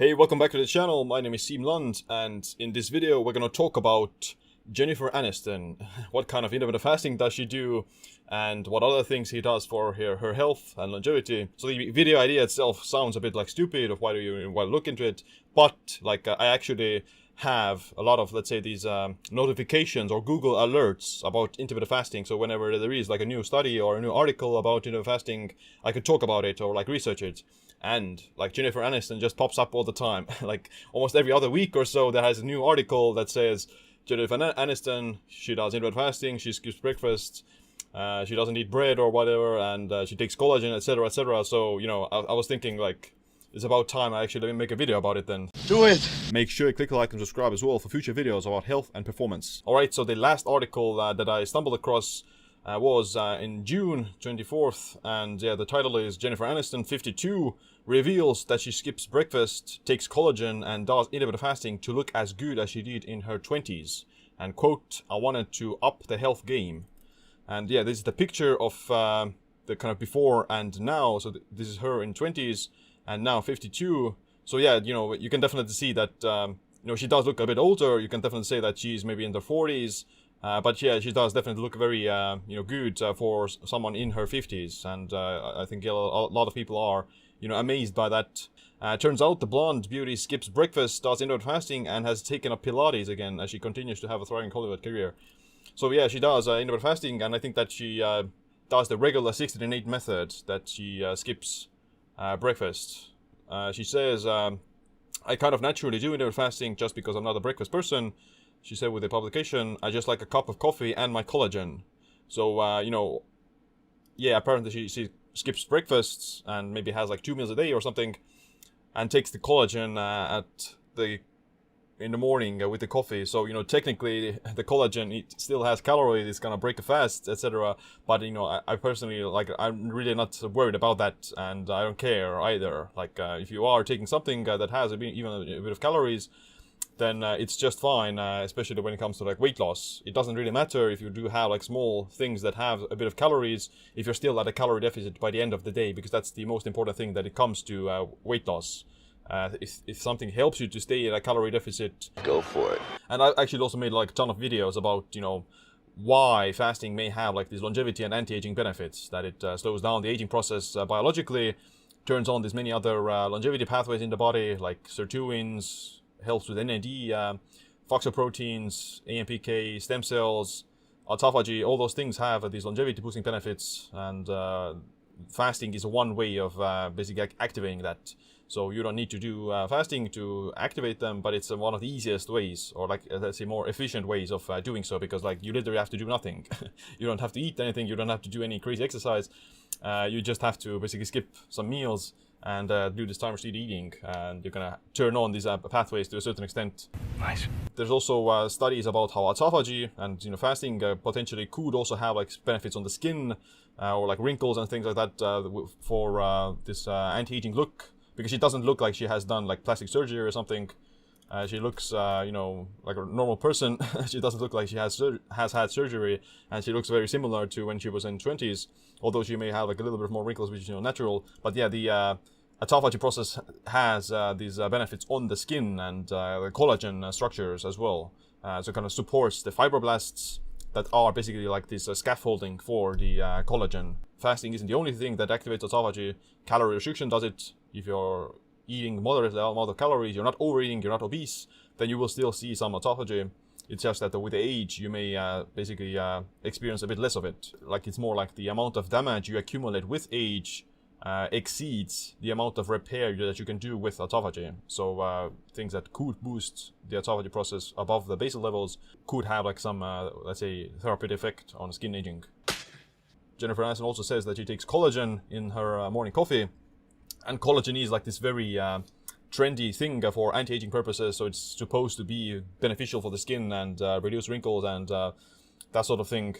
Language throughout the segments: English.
Hey, welcome back to the channel. My name is Siim Lund, and in this video we're gonna talk about Jennifer Aniston. What kind of intermittent fasting does she do, and what other things he does for her health and longevity. So the video idea itself sounds a bit like stupid, of why do you want to look into it, but like I actually have a lot of, let's say, these notifications or Google alerts about intermittent fasting. So whenever there is like a new study or a new article about intermittent fasting, I could talk about it or like research it. And like Jennifer Aniston just pops up all the time. Like almost every other week or so, there has a new article that says Jennifer Aniston, she does intermittent fasting, she skips breakfast, she doesn't eat bread or whatever, and she takes collagen, etc., etc. So, you know, I was thinking like, it's about time I actually make a video about it then. Do it! Make sure you click like and subscribe as well for future videos about health and performance. Alright, so the last article that I stumbled across was in June 24th, and yeah, the title is Jennifer Aniston, 52, reveals that she skips breakfast, takes collagen, and does intermittent fasting to look as good as she did in her 20s. And quote, I wanted to up the health game. And yeah, this is the picture of the kind of before and now. So this is her in 20s and now 52. So yeah, you know, you can definitely see that, you know, she does look a bit older. You can definitely say that she's maybe in the 40s. But yeah, she does definitely look very, you know, good for someone in her 50s. And I think a lot of people are, you know, amazed by that. Turns out the blonde beauty skips breakfast, does intermittent fasting, and has taken up Pilates again as she continues to have a thriving Hollywood career. So yeah, she does intermittent fasting, and I think that she does the regular 16-8 method, that she skips breakfast. She says, I kind of naturally do intermittent fasting just because I'm not a breakfast person. She said with the publication, I just like a cup of coffee and my collagen. So, you know, yeah, apparently she skips breakfasts and maybe has like 2 meals a day or something, and takes the collagen in the morning with the coffee. So, you know, technically the collagen, it still has calories, it's gonna break a fast, etc. But, you know, I personally, like, I'm really not worried about that, and I don't care either. Like, if you are taking something that has even a bit of calories, then it's just fine, especially when it comes to like weight loss. It doesn't really matter if you do have like small things that have a bit of calories, if you're still at a calorie deficit by the end of the day, because that's the most important thing that it comes to weight loss. If something helps you to stay at a calorie deficit, go for it. And I actually also made like a ton of videos about, you know, why fasting may have like these longevity and anti-aging benefits, that it slows down the aging process biologically, turns on these many other longevity pathways in the body, like sirtuins, helps with NAD, phosphoproteins, AMPK, stem cells, autophagy. All those things have these longevity boosting benefits, and fasting is one way of basically activating that. So you don't need to do fasting to activate them, but it's one of the easiest ways, or like, let's say, more efficient ways of doing so, because like you literally have to do nothing. You don't have to eat anything, you don't have to do any crazy exercise. You just have to basically skip some meals and do this time restricted eating, and you're gonna turn on these pathways to a certain extent. Nice. There's also studies about how autophagy and, you know, fasting potentially could also have like benefits on the skin, or like wrinkles and things like that for this anti-aging look, because she doesn't look like she has done like plastic surgery or something. She looks, you know, like a normal person. She doesn't look like she has had surgery, and she looks very similar to when she was in 20s, although she may have like a little bit more wrinkles, which is, you know, natural. But yeah, the autophagy process has these benefits on the skin and the collagen structures as well. So it kind of supports the fibroblasts that are basically like this scaffolding for the collagen. Fasting isn't the only thing that activates autophagy. Calorie restriction does it. If you're eating moderate amount of calories, you're not overeating, you're not obese, then you will still see some autophagy. It's just that with the age, you may basically experience a bit less of it. Like, it's more like the amount of damage you accumulate with age exceeds the amount of repair that you can do with autophagy. So things that could boost the autophagy process above the basal levels could have like some, let's say, therapeutic effect on skin aging. Jennifer Aniston also says that she takes collagen in her morning coffee. And collagen is like this very trendy thing for anti-aging purposes, so it's supposed to be beneficial for the skin and reduce wrinkles and that sort of thing,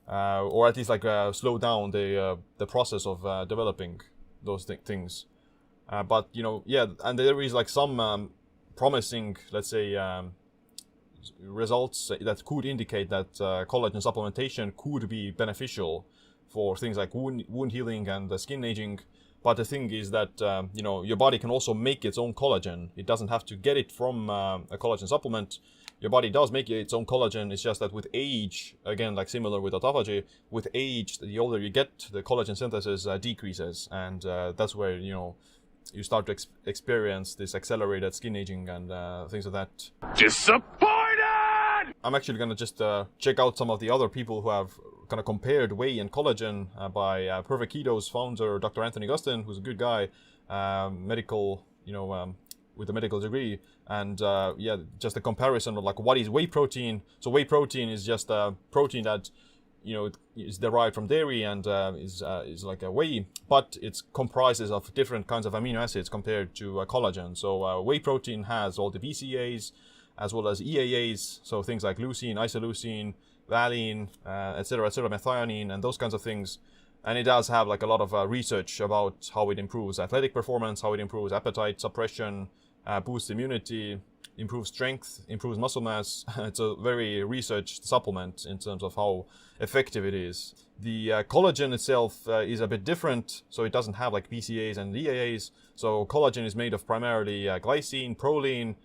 or at least like slow down the process of developing those things. But, you know, yeah, and there is like some promising, let's say, results that could indicate that collagen supplementation could be beneficial for things like wound healing and skin aging. But the thing is that, your body can also make its own collagen. It doesn't have to get it from a collagen supplement. Your body does make its own collagen. It's just that with age, again, like similar with autophagy, with age, the older you get, the collagen synthesis decreases. And that's where, you start to experience this accelerated skin aging and things like that. Disappointed! I'm actually going to just check out some of the other people who have kind of compared whey and collagen by Perfect Keto's founder, Dr. Anthony Gustin, who's a good guy, medical, with a medical degree. And just a comparison of like what is whey protein. So whey protein is just a protein that is derived from dairy and is like a whey, but it comprises of different kinds of amino acids compared to collagen. So whey protein has all the BCAAs as well as EAAs, so things like leucine, isoleucine, valine, etc., methionine, and those kinds of things. And it does have like a lot of research about how it improves athletic performance, how it improves appetite suppression, boosts immunity, improves strength, improves muscle mass. It's a very researched supplement in terms of how effective it is. The collagen itself is a bit different, so it doesn't have like BCAAs and EAAs. So collagen is made of primarily glycine, proline,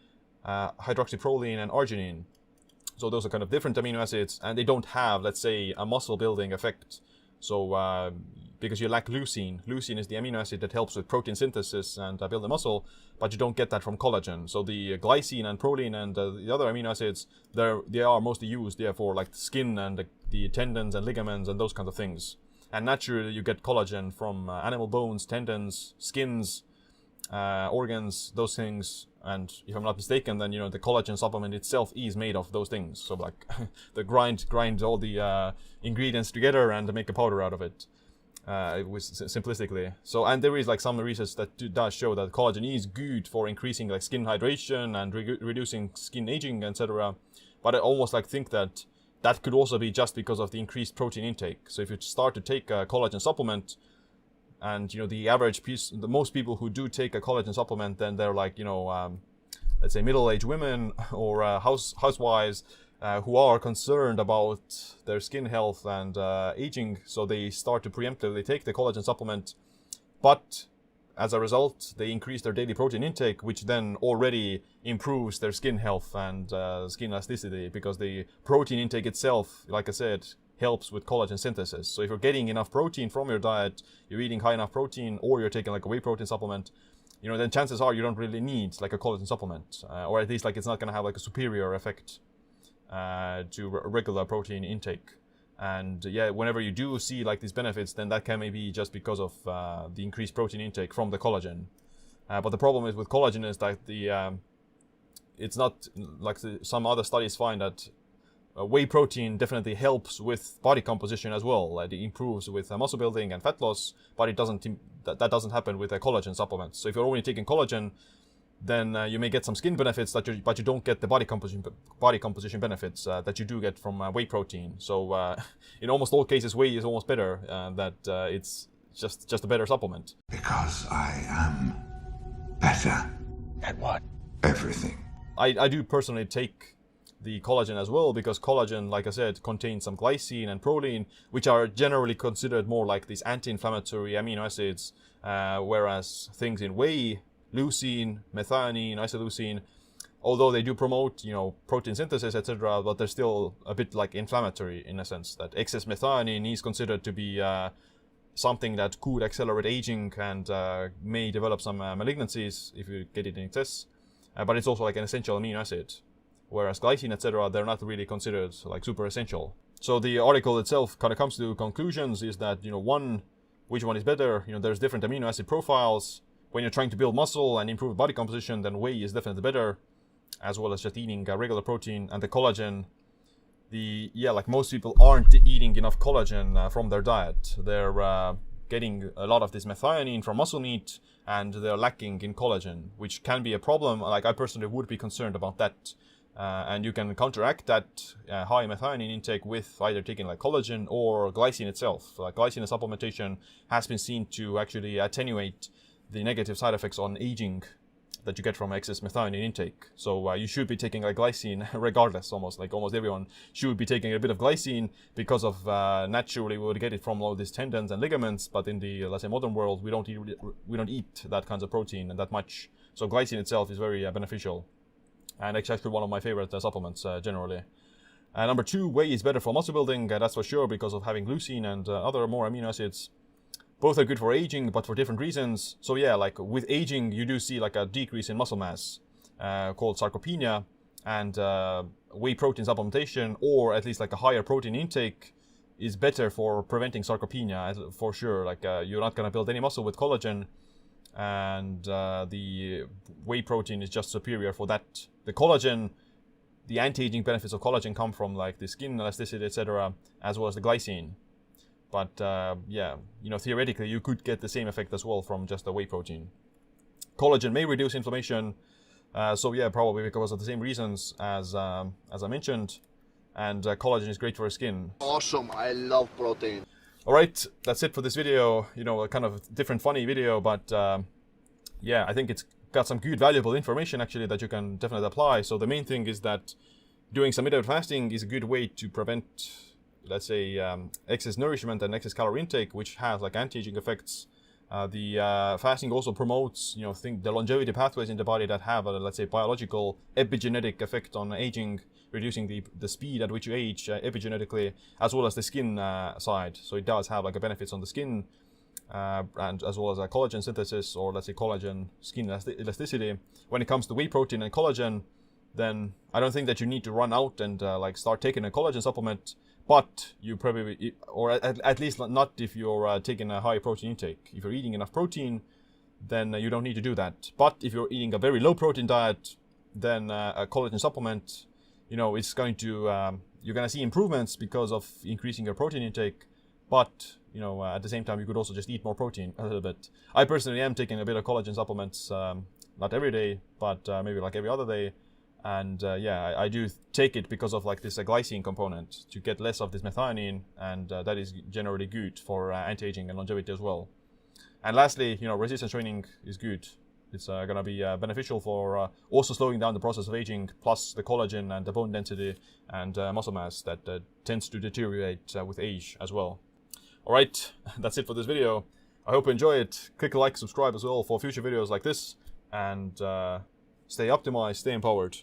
hydroxyproline, and arginine. So those are kind of different amino acids, and they don't have, let's say, a muscle building effect. So because you lack leucine. Leucine is the amino acid that helps with protein synthesis and build the muscle, but you don't get that from collagen. So the glycine and proline and the other amino acids, they are mostly used for like the skin and the tendons and ligaments and those kinds of things. And naturally you get collagen from animal bones, tendons, skins, organs, those things. And if I'm not mistaken, then the collagen supplement itself is made of those things. So like they grind all the ingredients together and make a powder out of it. Simplistically. So, and there is like some research that does show that collagen is good for increasing like skin hydration and reducing skin aging, etc. But I almost like think that could also be just because of the increased protein intake. So if you start to take a collagen supplement, and the average piece, most people who do take a collagen supplement, then they're like let's say middle-aged women or housewives who are concerned about their skin health and aging, so they start to preemptively take the collagen supplement. But as a result, they increase their daily protein intake, which then already improves their skin health and skin elasticity, because the protein intake itself, like I said, helps with collagen synthesis. So if you're getting enough protein from your diet, you're eating high enough protein, or you're taking like a whey protein supplement, then chances are you don't really need like a collagen supplement, or at least like it's not going to have like a superior effect to regular protein intake. And whenever you do see like these benefits, then that can maybe just because of the increased protein intake from the collagen. But the problem is with collagen is that it's not like some other studies find that whey protein definitely helps with body composition as well. It improves with muscle building and fat loss, but it doesn't. That doesn't happen with a collagen supplement. So if you're only taking collagen, then you may get some skin benefits but you don't get the body composition benefits that you do get from whey protein. So in almost all cases, whey is almost better. It's just a better supplement. Because I am better. At what? Everything. I do personally take the collagen as well, because collagen, like I said, contains some glycine and proline, which are generally considered more like these anti-inflammatory amino acids, whereas things in whey, leucine, methionine, isoleucine, although they do promote, protein synthesis, etc., but they're still a bit like inflammatory in a sense that excess methionine is considered to be something that could accelerate aging and may develop some malignancies if you get it in excess. But it's also like an essential amino acid, whereas glycine, etc., they're not really considered like super essential. So the article itself kind of comes to conclusions is that, which one is better? There's different amino acid profiles. When you're trying to build muscle and improve body composition, then whey is definitely better, as well as just eating regular protein. And the collagen, like most people aren't eating enough collagen from their diet. They're getting a lot of this methionine from muscle meat, and they're lacking in collagen, which can be a problem. Like I personally would be concerned about that. And you can counteract that high methionine intake with either taking like collagen or glycine itself. Like glycine supplementation has been seen to actually attenuate the negative side effects on aging that you get from excess methionine intake. So you should be taking like glycine regardless, almost everyone should be taking a bit of glycine because of naturally we would get it from all these tendons and ligaments, but in the let's say modern world we don't eat that kinds of protein and that much. So glycine itself is very beneficial, and it's actually one of my favorite supplements generally. Number 2, whey is better for muscle building, that's for sure, because of having leucine and other more amino acids. Both are good for aging, but for different reasons. So yeah, like with aging, you do see like a decrease in muscle mass called sarcopenia, and whey protein supplementation, or at least like a higher protein intake, is better for preventing sarcopenia for sure. Like you're not going to build any muscle with collagen, and the whey protein is just superior for that. The collagen, the anti-aging benefits of collagen come from like the skin elasticity, etc., as well as the glycine. But yeah, theoretically you could get the same effect as well from just the whey protein. Collagen may reduce inflammation, so yeah, probably because of the same reasons as I mentioned. And collagen is great for your skin. Awesome, I love protein. All right, that's it for this video. A kind of different, funny video, but yeah, I think it's got some good, valuable information actually that you can definitely apply. So the main thing is that doing some intermittent fasting is a good way to prevent, let's say, excess nourishment and excess calorie intake, which has like anti-aging effects. The fasting also promotes, the longevity pathways in the body that have a, let's say, biological epigenetic effect on aging, reducing the speed at which you age epigenetically, as well as the skin side. So it does have like a benefits on the skin, and as well as a collagen synthesis, or let's say collagen skin elasticity. When it comes to whey protein and collagen, then I don't think that you need to run out and like start taking a collagen supplement. But you probably, or at least not if you're taking a high protein intake. If you're eating enough protein, then you don't need to do that. But if you're eating a very low protein diet, then a collagen supplement, it's going to, you're going to see improvements because of increasing your protein intake. But, at the same time, you could also just eat more protein a little bit. I personally am taking a bit of collagen supplements, not every day, but maybe like every other day. And yeah, I do take it because of like this glycine component to get less of this methionine, and that is generally good for anti-aging and longevity as well. And lastly, resistance training is good. It's going to be beneficial for also slowing down the process of aging, plus the collagen and the bone density and muscle mass that tends to deteriorate with age as well. All right, that's it for this video. I hope you enjoy it. Click like, subscribe as well for future videos like this, and stay optimized, stay empowered.